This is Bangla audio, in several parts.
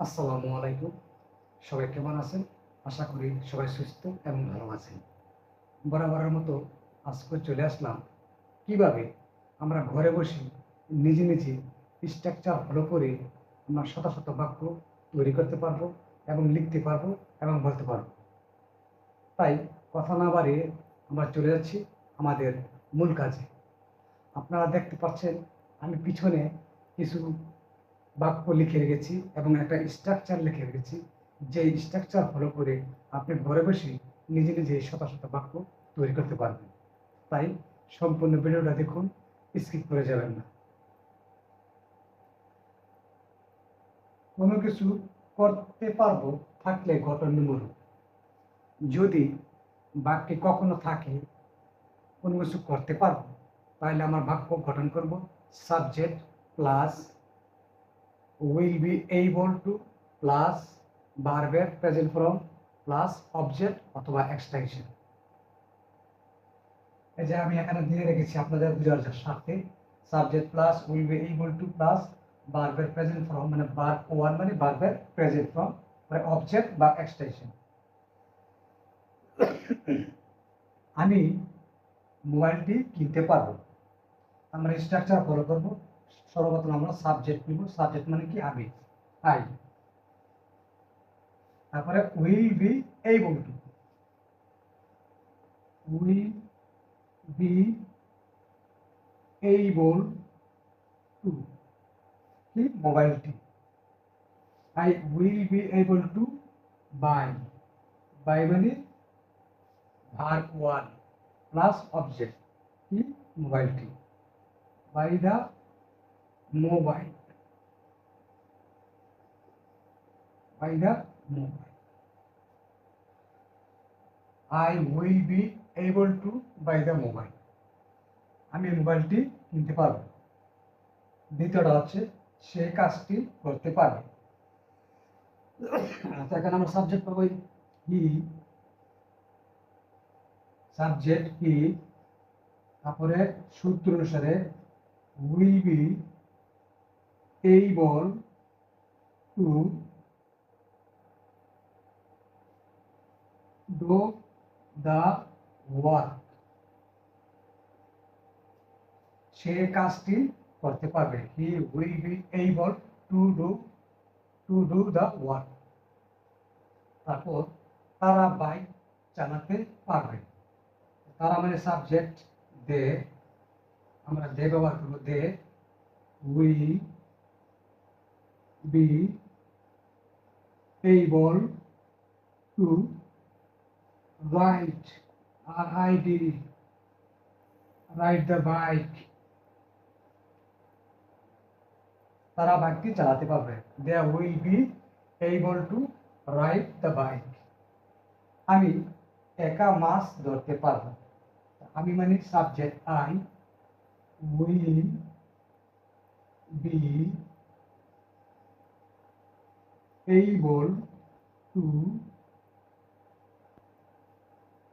আসসালামু আলাইকুম। সবাই কেমন আছেন? আশা করি সবাই সুস্থ এবং ভালো আছেন। বরাবরের মতো আজকে চলে আসলাম কিভাবে আমরা ঘরে বসে নিজে নিজে স্ট্রাকচার ফলো করে আমরা শত শত বাক্য তৈরি করতে পারবো এবং লিখতে পারবো এবং বলতে পারবো। তাই কথা না বাড়িয়ে আমরা চলে যাচ্ছি আমাদের মূল কাজে। আপনারা দেখতে পাচ্ছেন আমি পিছনে কিছু বাক্য লিখে রেখেছি এবং একটা স্ট্রাকচার লিখে রেখেছি, যে স্ট্রাকচার ফলো করে আপনি ঘরে বসে নিজে নিজে শত শত বাক্য তৈরি করতে পারবেন। তাই সম্পূর্ণ ভিডিওটা দেখুন, স্কিপ করে যাবেন না। কোনো কিছু করতে পারবো থাকলে গঠন নিম্নরূপ। যদি বাক্যে কখনো থাকে কোনো কিছু করতে পারবো, তাহলে আমার বাক্য গঠন করব subject plus will be able to plus ভার্বের প্রেজেন্ট ফর্ম প্লাস অবজেক্ট অথবা এক্সটেনশন। এই যে আমি এখানে দিয়ে রেখেছি আপনাদের বোঝার স্বার্থে, subject plus will be able to plus ভার্বের প্রেজেন্ট ফর্ম মানে ভার্ব ওয়ান মানে ভার্বের প্রেজেন্ট ফর্ম মানে অবজেক্ট বা এক্সটেনশন। আমি মোবাইলটি কিনতে পারবো, আমরা স্ট্রাকচার ফলো করব। সর্বপ্রথম আমরা সাবজেক্ট নিব, সাবজেক্ট মানে কি আমি, আই। তারপরে will be able to, will be able to কি মোবাইলটি। I will be able to buy, buy মানে ভার্ব ওয়ান প্লাস অবজেক্ট কি মোবাইলটি, buy the mobile, buy the mobile. I will be able to buy the mobile, আমি মোবাইলটি কিনতে পারবো। দ্বিতীয়টা হচ্ছে সে কাজটি করতে পারবে। আচ্ছা, এখানে আমরা সাবজেক্ট পাবো হি, সাবজেক্ট হি। তারপরে সূত্র অনুসারে will be able to do the work, সে কাজটি করতে পারবে। He will be able to do the work. তারপর তারা বাইক চালাতে পারবে। তারা মানে সাবজেক্ট, দে, আমরা দে ব্যবহার করবো, they will be able to ride, R I D, ride the bike, তারা বাইকটি চালাতে পারবে। They will be able to ride the bike. আমি একা মাছ ধরতে পারবো, আমি মানে subject I will be able to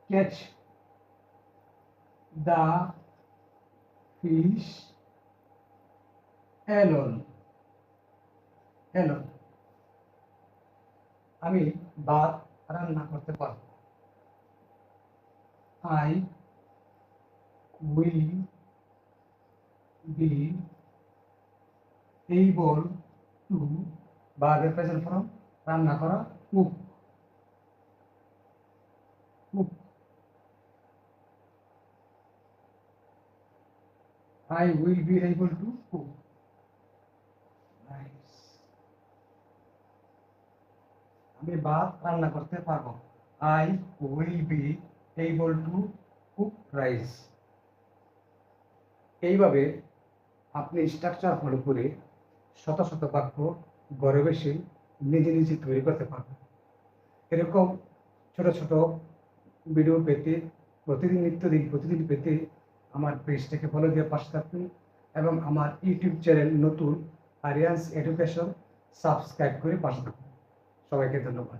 catch the fish alone, alone. আমি ভাত রান্না করতে পারবো, I will be able to, ভার্বের প্রেজেন্ট ফর্ম রান্না করা, cook, cook. I will be able to cook. Nice. আমি ভাত রান্না করতে পারবো, I will be able to cook rice. এইভাবে আপনি স্ট্রাকচার ফলো করে শত শত বাক্য ঘরে বসে নিজে নিজে তৈরি করতে পারবেন। এরকম ছোট ছোট ভিডিও পেতে প্রতিদিন পেতে আমার পেজটাকে ফলো দিয়ে পাশে থাকুন এবং আমার ইউটিউব চ্যানেল নতুন আরিয়ান্স এডুকেশন সাবস্ক্রাইব করে পাশে থাকুন। সবাইকে ধন্যবাদ।